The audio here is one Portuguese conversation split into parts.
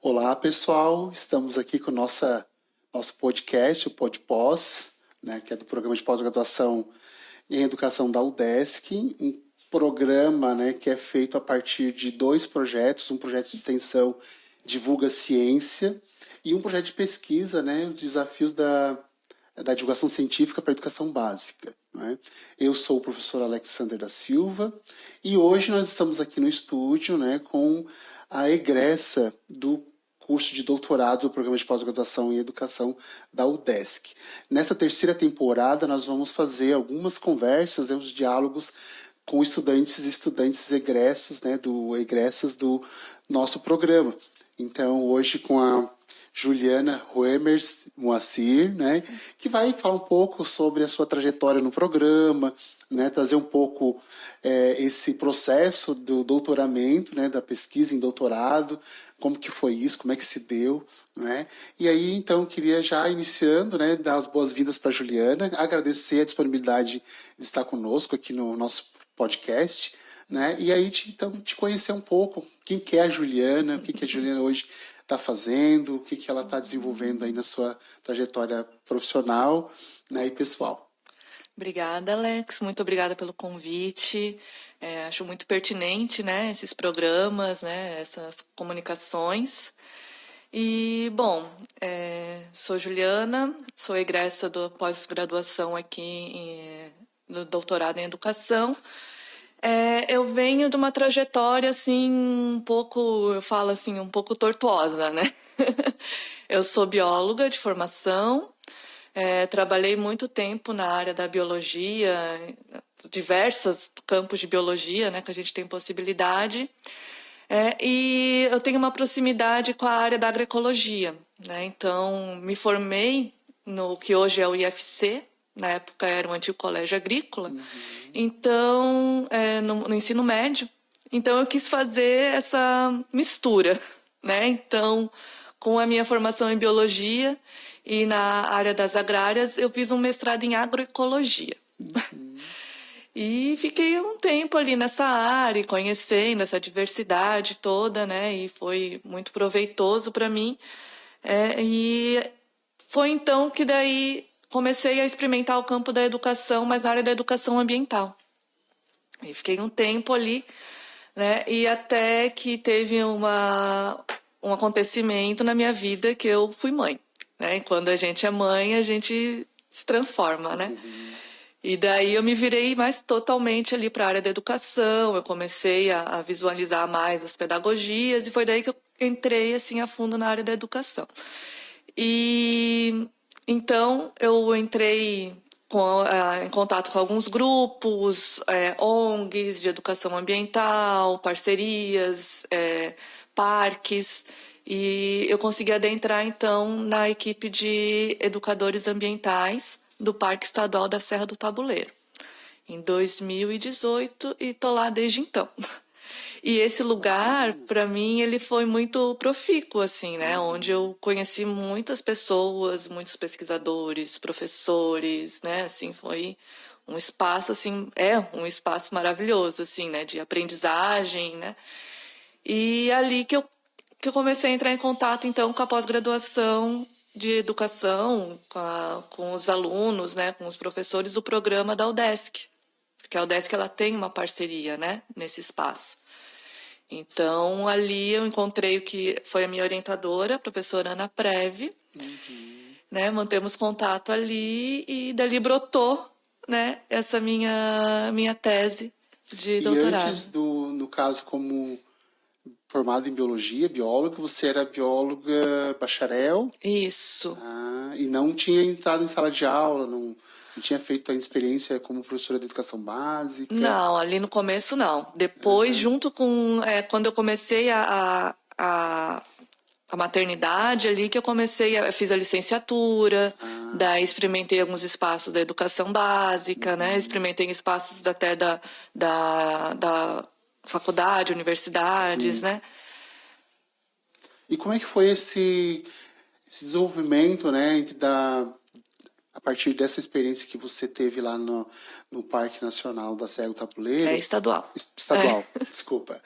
Olá, pessoal. Estamos aqui com o nosso podcast, o PodPós, né, que é do programa de pós-graduação em educação da UDESC, um programa, né, que é feito a partir de 2 projetos, um projeto de extensão Divulga Ciência e um projeto de pesquisa, né, os desafios da divulgação científica para a educação básica. Né? Eu sou o professor Alexander da Silva e hoje nós estamos aqui no estúdio, né, com a egressa do curso de doutorado do programa de pós-graduação em educação da UDESC. Nessa terceira temporada nós vamos fazer algumas conversas, né, os diálogos com estudantes e estudantes egressas do nosso programa. Então hoje com a Juliana Roemers Moacir, né, que vai falar um pouco sobre a sua trajetória no programa, né, trazer um pouco esse processo do doutoramento, né, da pesquisa em doutorado, como que foi isso, como é que se deu, né? E aí, então, queria já iniciando, né, dar as boas-vindas para a Juliana, agradecer a disponibilidade de estar conosco aqui no nosso podcast, né? E aí, então, te conhecer um pouco, quem que é a Juliana, o que a Juliana hoje está fazendo, o que ela está desenvolvendo aí na sua trajetória profissional, né, e pessoal. Obrigada, Alex. Muito obrigada pelo convite. Acho muito pertinente, né, esses programas, né, essas comunicações. E, bom, sou Juliana, sou egressa do pós-graduação aqui no doutorado em educação. Eu venho de uma trajetória, assim, um pouco tortuosa, né? Eu sou bióloga de formação, trabalhei muito tempo na área da biologia, diversos campos de biologia, né, que a gente tem possibilidade. E eu tenho uma proximidade com a área da agroecologia, né? Então, me formei no que hoje é o IFC, na época era o antigo colégio agrícola, então, no ensino médio. Então, eu quis fazer essa mistura, né? Então, com a minha formação em biologia e na área das agrárias, eu fiz um mestrado em agroecologia. E fiquei um tempo ali nessa área, conhecendo essa diversidade toda, né? E foi muito proveitoso para mim. E foi então que daí comecei a experimentar o campo da educação, mas na área da educação ambiental. E fiquei um tempo ali, né? E até que teve um acontecimento na minha vida que eu fui mãe, né? E quando a gente é mãe, a gente se transforma, né? E daí eu me virei mais totalmente ali para a área da educação, eu comecei a visualizar mais as pedagogias e foi daí que eu entrei assim a fundo na área da educação. E então eu entrei em contato com alguns grupos, ONGs de educação ambiental, parcerias, parques, e eu consegui adentrar então na equipe de educadores ambientais do Parque Estadual da Serra do Tabuleiro, em 2018, e estou lá desde então. E esse lugar, para mim, ele foi muito profícuo, assim, né? Onde eu conheci muitas pessoas, muitos pesquisadores, professores, né? Assim, foi um espaço, assim, um espaço maravilhoso, assim, né? De aprendizagem, né? E ali que eu comecei a entrar em contato, então, com a pós-graduação de educação, com os alunos, né, com os professores do programa da UDESC, porque a UDESC ela tem uma parceria, né, nesse espaço. Então, ali eu encontrei o que foi a minha orientadora, a professora Ana Preve, né, mantemos contato ali e dali brotou, né, essa minha tese de doutorado. E antes no caso, como formada em biologia, bióloga, você era bióloga bacharel? Isso. E não tinha entrado em sala de aula, não tinha feito a experiência como professora de educação básica? Não, ali no começo não. Depois, junto com... quando eu comecei a maternidade ali, que eu fiz a licenciatura, daí experimentei alguns espaços da educação básica, né? Experimentei espaços até da faculdade, universidades, né? E como é que foi esse desenvolvimento, né, entre a partir dessa experiência que você teve lá no Parque Nacional da Serra do Tabuleiro... É estadual. Estadual, desculpa.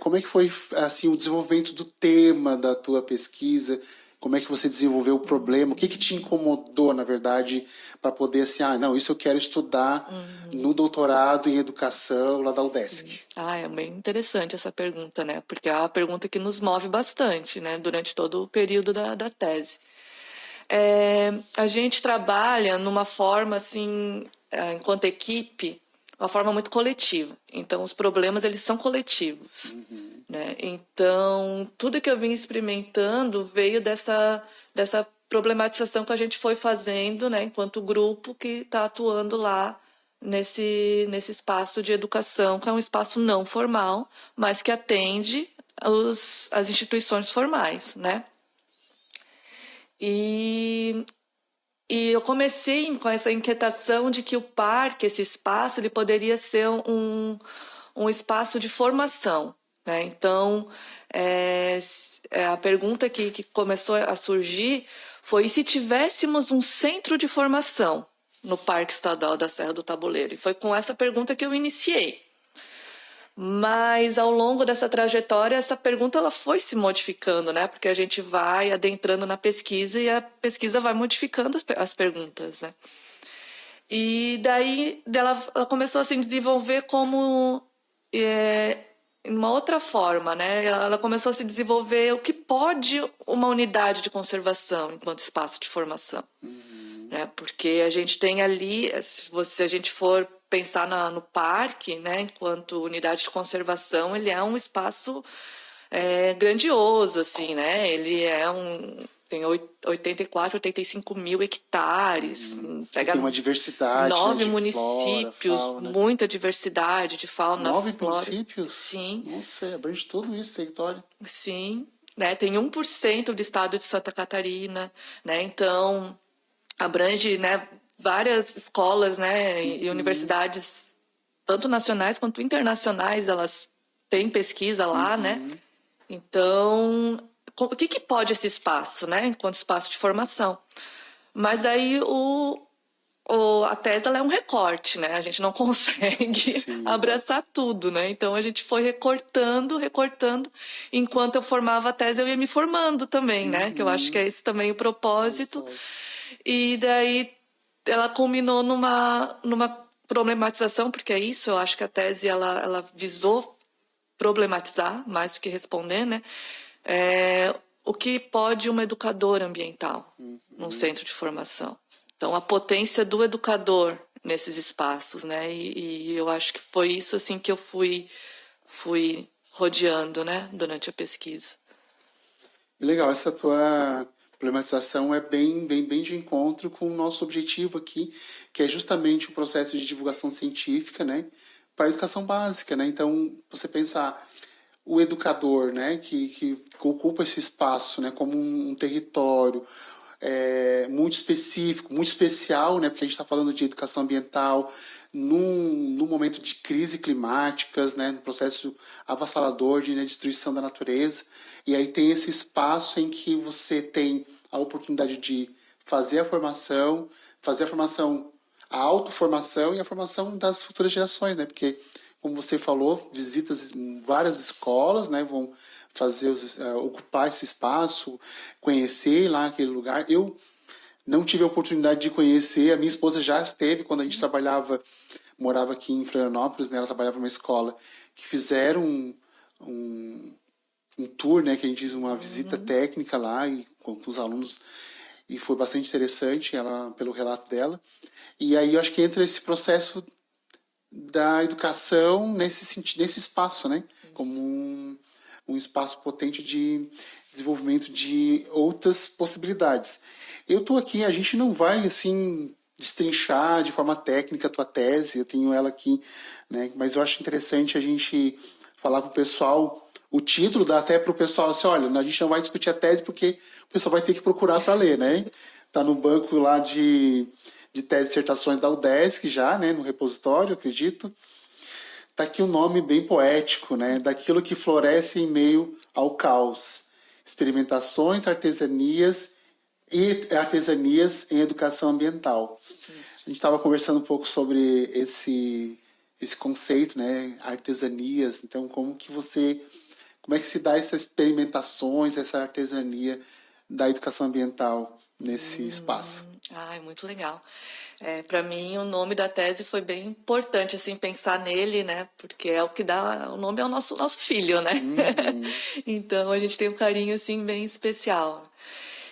Como é que foi assim, o desenvolvimento do tema da tua pesquisa? Como é que você desenvolveu o problema? O que te incomodou, na verdade, para poder, assim, não, isso eu quero estudar no doutorado em educação lá da UDESC? É bem interessante essa pergunta, né? Porque é uma pergunta que nos move bastante, né? Durante todo o período da tese. A gente trabalha numa forma, assim, enquanto equipe, uma forma muito coletiva. Então, os problemas, eles são coletivos. Né? Então, tudo que eu vim experimentando veio dessa problematização que a gente foi fazendo, né, enquanto grupo que está atuando lá nesse espaço de educação, que é um espaço não formal, mas que atende as instituições formais, né? E eu comecei com essa inquietação de que o parque, esse espaço, ele poderia ser um espaço de formação, né? Então, a pergunta que começou a surgir foi: e se tivéssemos um centro de formação no Parque Estadual da Serra do Tabuleiro? E foi com essa pergunta que eu iniciei. Mas, ao longo dessa trajetória, essa pergunta ela foi se modificando, né? Porque a gente vai adentrando na pesquisa e a pesquisa vai modificando as perguntas, né? E daí ela começou a se desenvolver como uma outra forma, né? Ela começou a se desenvolver o que pode uma unidade de conservação enquanto espaço de formação. Né? Porque a gente tem ali, se a gente for pensar no parque, né, enquanto unidade de conservação, ele é um espaço grandioso, assim, né? Ele tem 84, 85 mil hectares. Tem uma diversidade, 9 de municípios, flora, fauna. Muita diversidade de fauna, 9 flora. municípios? Sim. Nossa, abrange tudo isso, território. Sim, né? Tem 1% do estado de Santa Catarina, né? Então, abrange, né, várias escolas, né, e universidades, tanto nacionais quanto internacionais, elas têm pesquisa lá, né? Então, o que pode esse espaço, né, enquanto espaço de formação? Mas aí a tese ela é um recorte, né? A gente não consegue abraçar tudo, né? Então a gente foi recortando. Enquanto eu formava a tese, eu ia me formando também, né? Que eu acho que é esse também o propósito. E daí ela culminou numa problematização, porque é isso, eu acho que a tese ela visou problematizar mais do que responder, né? O que pode uma educadora ambiental num centro de formação? Então, a potência do educador nesses espaços, né? E eu acho que foi isso assim que eu fui rodeando, né, durante a pesquisa. Legal, essa tua problematização é bem de encontro com o nosso objetivo aqui, que é justamente o processo de divulgação científica, né, para a educação básica, né? Então, você pensar o educador, né, que ocupa esse espaço, né, como um território muito específico, muito especial, né, porque a gente está falando de educação ambiental num momento de crise climáticas, né, no processo avassalador de destruição da natureza. E aí tem esse espaço em que você tem a oportunidade de fazer a formação, a autoformação e a formação das futuras gerações, né? Porque, como você falou, visitas em várias escolas, né, vão fazer ocupar esse espaço, conhecer lá aquele lugar. Eu não tive a oportunidade de conhecer, a minha esposa já esteve quando a gente morava aqui em Florianópolis, né, ela trabalhava numa escola que fizeram um tour, né, que a gente diz uma visita técnica lá e com os alunos, e foi bastante interessante pelo relato dela. E aí eu acho que entra esse processo da educação nesse espaço, né, como um espaço potente de desenvolvimento de outras possibilidades. Eu estou aqui, a gente não vai assim destrinchar de forma técnica a tua tese, eu tenho ela aqui, né, mas eu acho interessante a gente falar para o pessoal. O título dá até para o pessoal assim, olha, a gente não vai discutir a tese porque o pessoal vai ter que procurar para ler, né? Está no banco lá de tese e dissertações da UDESC já, né? No repositório, acredito. Está aqui um nome bem poético, né? Daquilo que floresce em meio ao caos. Experimentações, artesanias e artesanias em educação ambiental. A gente estava conversando um pouco sobre esse conceito, né, artesanias. Então, como é que se dá essas experimentações, essa artesania da educação ambiental nesse espaço? Ai, muito legal. Para mim, o nome da tese foi bem importante, assim, pensar nele, né? Porque é o que dá, o nome é o nosso filho, né? Então, a gente tem um carinho, assim, bem especial.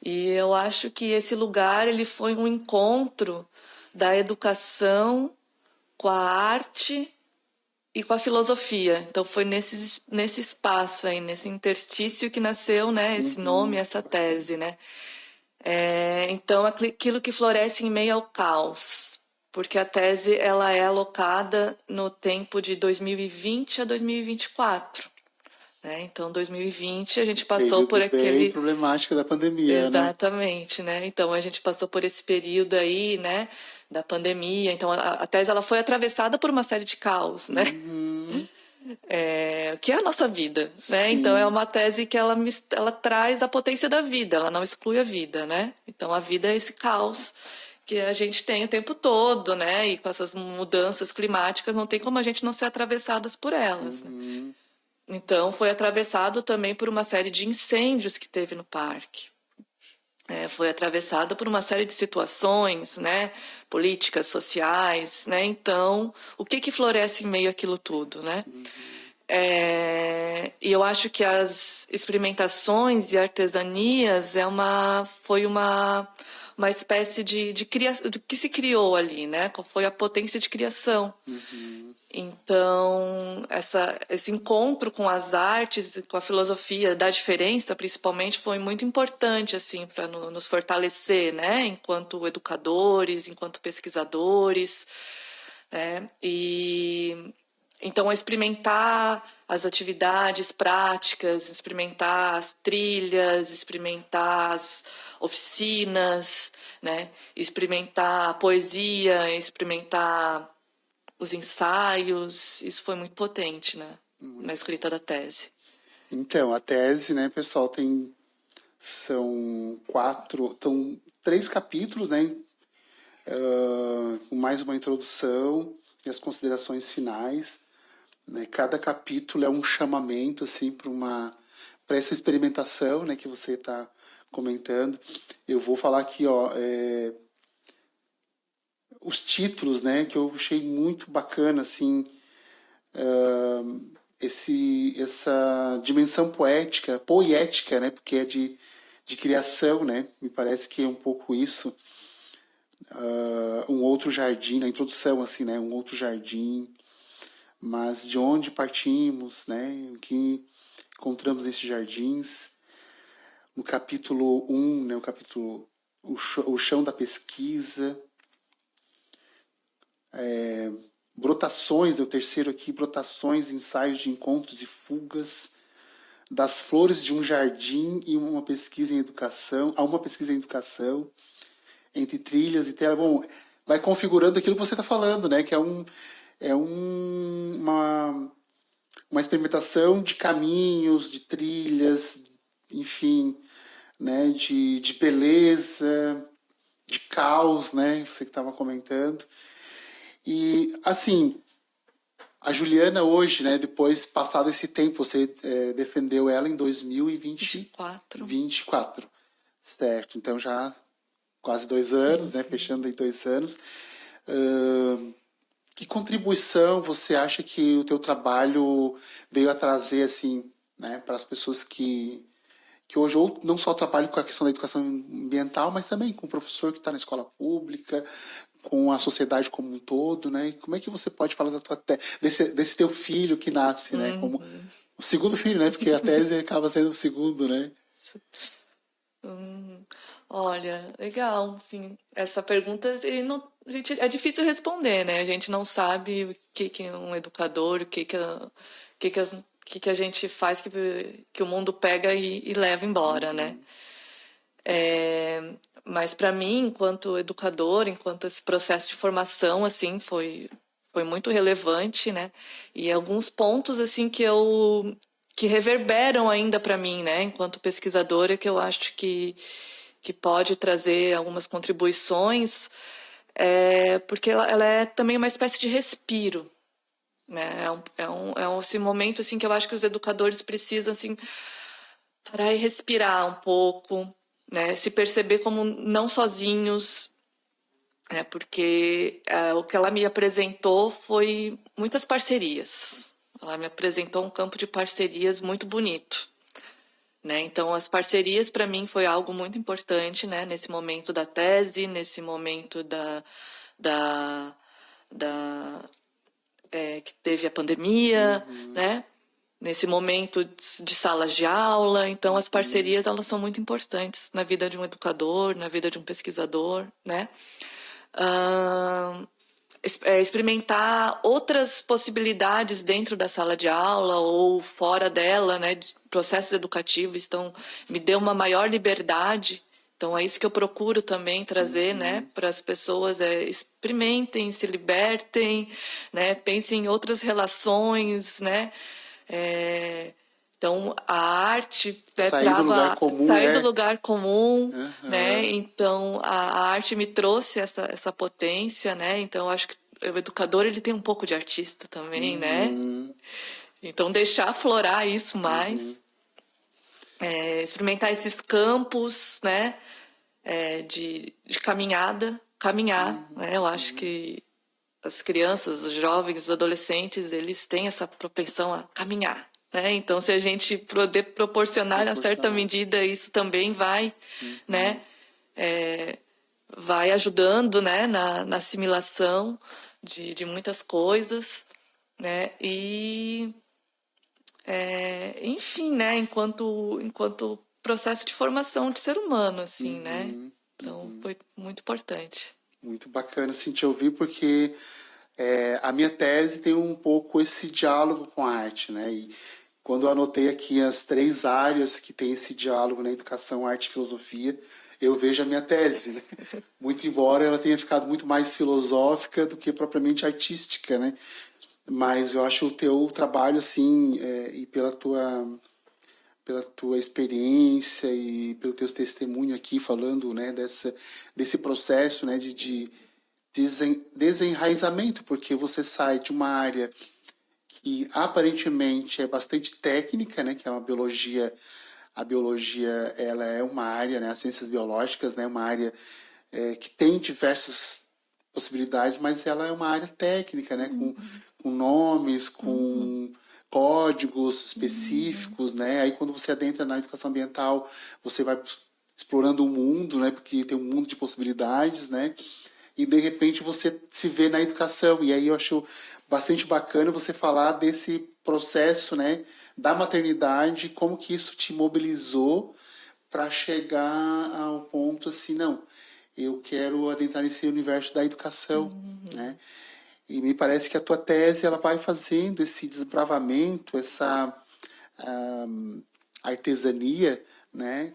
E eu acho que esse lugar, ele foi um encontro da educação com a arte e com a filosofia. Então, foi nesse espaço aí, nesse interstício que nasceu, né? Esse nome, essa tese, né? Então, aquilo que floresce em meio ao caos, porque a tese ela é alocada no tempo de 2020 a 2024. Né? Então, 2020 a gente passou por Período bem aquele... problemático da pandemia, né? Exatamente, né? Então, a gente passou por esse período aí, né, da pandemia. Então, a tese ela foi atravessada por uma série de caos, né? Que é a nossa vida, né? Então é Sim. uma tese que ela traz a potência da vida, ela não exclui a vida, né? Então a vida é esse caos que a gente tem o tempo todo, né? E com essas mudanças climáticas não tem como a gente não ser atravessadas por elas, né? Então foi atravessado também por uma série de incêndios que teve no parque. Foi atravessado por uma série de situações, né? Políticas, sociais, né? Então, o que floresce em meio àquilo tudo, né? E eu acho que as experimentações e artesanias foi uma espécie de criação, do que se criou ali, né? Qual foi a potência de criação. Então, esse encontro com as artes, com a filosofia da diferença, principalmente, foi muito importante assim para nos fortalecer, né? Enquanto educadores, enquanto pesquisadores, né? E então, experimentar as atividades práticas, experimentar as trilhas, experimentar as oficinas, né? Experimentar a poesia, experimentar os ensaios, isso foi muito potente, né? Na escrita da tese. Então, a tese, né, pessoal, são 3 capítulos, né, com mais uma introdução e as considerações finais. Né? Cada capítulo é um chamamento assim para essa experimentação, né, que você está comentando. Eu vou falar aqui, os títulos, né, que eu achei muito bacana, assim, essa dimensão poética, né, porque é de criação, né, me parece que é um pouco isso. Um outro jardim, na introdução, assim, né, um outro jardim, mas de onde partimos, né, o que encontramos nesses jardins. No capítulo 1, né, o chão da pesquisa, brotações, o terceiro aqui, brotações, ensaios de encontros e fugas, das flores de um jardim e uma pesquisa em educação, entre trilhas e tela. Bom, vai configurando aquilo que você está falando, né? Que uma experimentação de caminhos, de trilhas, enfim, né? De beleza, de caos, né? Você que estava comentando. E, assim, a Juliana hoje, né, depois passado esse tempo, você defendeu ela em 2024. Certo, então já quase 2 anos, né, fechando aí 2 anos. Que contribuição você acha que o teu trabalho veio a trazer, assim, né, para as pessoas que hoje ou não só trabalham com a questão da educação ambiental, mas também com o professor que está na escola pública, com a sociedade como um todo, né? E como é que você pode falar desse teu filho que nasce, né? Como o segundo filho, né? Porque a tese acaba sendo o segundo, né? Olha, legal, sim. Essa pergunta é difícil responder, né? A gente não sabe o que é um educador, o que a gente faz que o mundo pega e leva embora, né? Mas para mim, enquanto educador, enquanto esse processo de formação, assim, foi muito relevante, né? E alguns pontos, assim, que reverberam ainda para mim, né? Enquanto pesquisadora, que eu acho que que pode trazer algumas contribuições, porque ela é também uma espécie de respiro, né? Esse momento assim, que eu acho que os educadores precisam assim, parar e respirar um pouco, né? Se perceber como não sozinhos, porque o que ela me apresentou foi muitas parcerias. Ela me apresentou um campo de parcerias muito bonito, né? Então, as parcerias para mim foi algo muito importante, né? Nesse momento da tese, nesse momento da, que teve a pandemia, né? Nesse momento de salas de aula. Então, as parcerias elas são muito importantes na vida de um educador, na vida de um pesquisador, né? Experimentar outras possibilidades dentro da sala de aula ou fora dela, né, de processos educativos, então me deu uma maior liberdade. Então é isso que eu procuro também trazer, né, para as pessoas, experimentem, se libertem, né, pensem em outras relações, né, então a arte Sair do lugar comum, sair do lugar comum, né? Uhum. Então a arte me trouxe essa potência, né? Então eu acho que o educador ele tem um pouco de artista também, né? Então deixar aflorar isso mais, experimentar esses campos, né? De caminhar, né? Eu acho que as crianças, os jovens, os adolescentes, eles têm essa propensão a caminhar, né? Então, se a gente poder proporcionar, a certa medida, isso também vai, né? Vai ajudando, né? Na assimilação de muitas coisas, né? E, enfim, né? Enquanto processo de formação de ser humano, assim, né? Então, foi muito importante. Muito bacana assim, te ouvir, porque a minha tese tem um pouco esse diálogo com a arte, né? E quando eu anotei aqui as 3 áreas que tem esse diálogo na educação, arte e filosofia, eu vejo a minha tese, né? Muito embora ela tenha ficado muito mais filosófica do que propriamente artística, né? Mas eu acho o teu trabalho, assim, e pela tua experiência e pelo teu testemunho aqui, falando, né, desse processo, né, de desenraizamento, porque você sai de uma área que aparentemente é bastante técnica, né, que é uma biologia. A biologia, ela é uma área, né, as ciências biológicas, né, uma área que tem diversas possibilidades, mas ela é uma área técnica, né, com nomes, com códigos específicos, né? Aí quando você adentra na educação ambiental, você vai explorando o mundo, né? Porque tem um mundo de possibilidades, né? E de repente você se vê na educação. E aí eu acho bastante bacana você falar desse processo, né? Da maternidade, como que isso te mobilizou para chegar ao ponto assim, não, eu quero adentrar nesse universo da educação, né? E me parece que a tua tese ela vai fazendo esse desbravamento, essa artesania, né,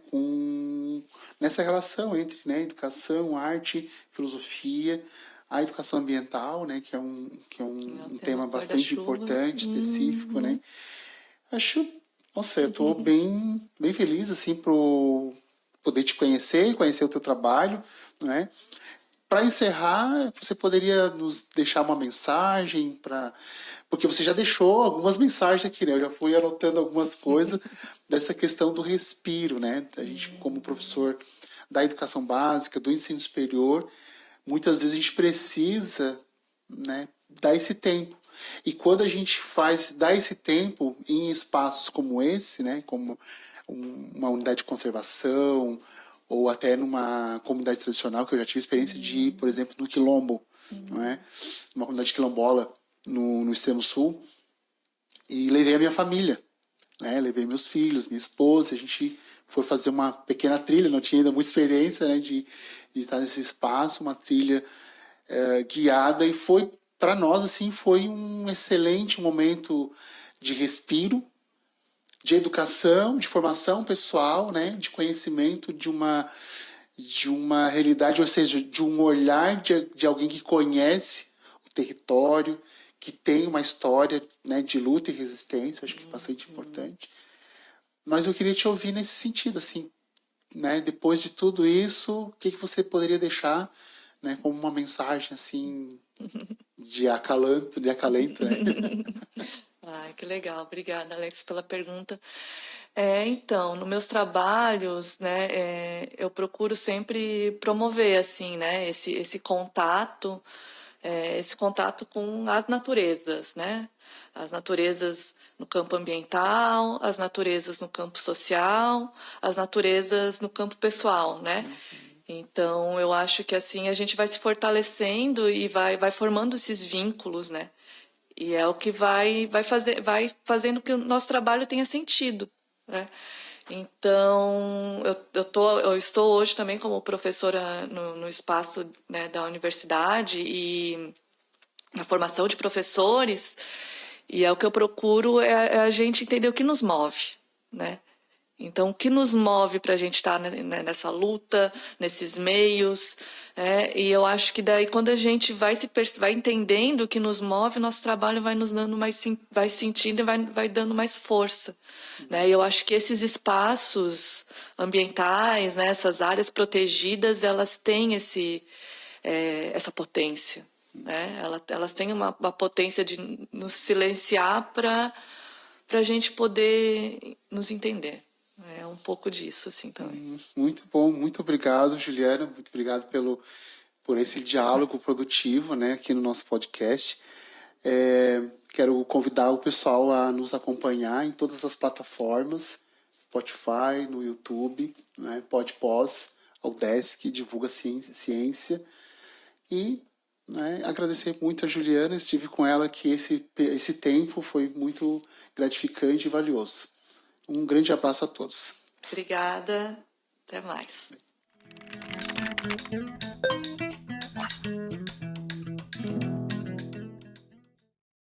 nessa relação entre, né, educação, arte, filosofia, a educação ambiental, né, que é um tema bastante importante, específico, né? Acho, nossa, eu estou bem feliz assim por poder te conhecer o teu trabalho, né? Para encerrar, você poderia nos deixar uma mensagem para, porque você já deixou algumas mensagens aqui, né? Eu já fui anotando algumas coisas dessa questão do respiro, né? A gente, como professor da educação básica, do ensino superior, muitas vezes a gente precisa, né, dar esse tempo. E quando a gente dá esse tempo em espaços como esse, né, como uma unidade de conservação, ou até numa comunidade tradicional, que eu já tive experiência de ir, por exemplo, no Quilombo, não é? Uma comunidade quilombola no extremo sul, e levei a minha família, né? Levei meus filhos, minha esposa, a gente foi fazer uma pequena trilha, não tinha ainda muita experiência, né, de estar nesse espaço, uma trilha guiada, e foi, para nós, assim, foi um excelente momento de respiro, de educação, de formação pessoal, né, de conhecimento de uma realidade, ou seja, de um olhar de alguém que conhece o território, que tem uma história, né, de luta e resistência, acho que é bastante importante. Mas eu queria te ouvir nesse sentido, assim, né, depois de tudo isso, o que você poderia deixar, né, como uma mensagem assim de acalento, né? Ai, que legal. Obrigada, Alex, pela pergunta. Então, nos meus trabalhos, né, eu procuro sempre promover, assim, né, esse contato com as naturezas, né? As naturezas no campo ambiental, as naturezas no campo social, as naturezas no campo pessoal, né? Então, eu acho que assim a gente vai se fortalecendo e vai formando esses vínculos, né? E é o que vai fazendo que o nosso trabalho tenha sentido, né? Então, eu estou hoje também como professora no espaço, né, da universidade e na formação de professores, e é o que eu procuro é a gente entender o que nos move, né? Então, o que nos move para a gente estar nessa luta, nesses meios, e eu acho que daí quando a gente vai entendendo o que nos move, nosso trabalho vai nos dando vai sentindo e vai dando mais força, né? E eu acho que esses espaços ambientais, né, essas áreas protegidas, elas têm essa potência, né? Elas têm uma potência de nos silenciar para a gente poder nos entender. É um pouco disso, assim, também. Muito bom, muito obrigado, Juliana, muito obrigado por esse diálogo produtivo, né, aqui no nosso podcast. Quero convidar o pessoal a nos acompanhar em todas as plataformas, Spotify, no YouTube, né, PodPós, Audesc, Divulga Ciência. E, né, agradecer muito a Juliana, estive com ela aqui, esse tempo foi muito gratificante e valioso. Um grande abraço a todos. Obrigada, até mais.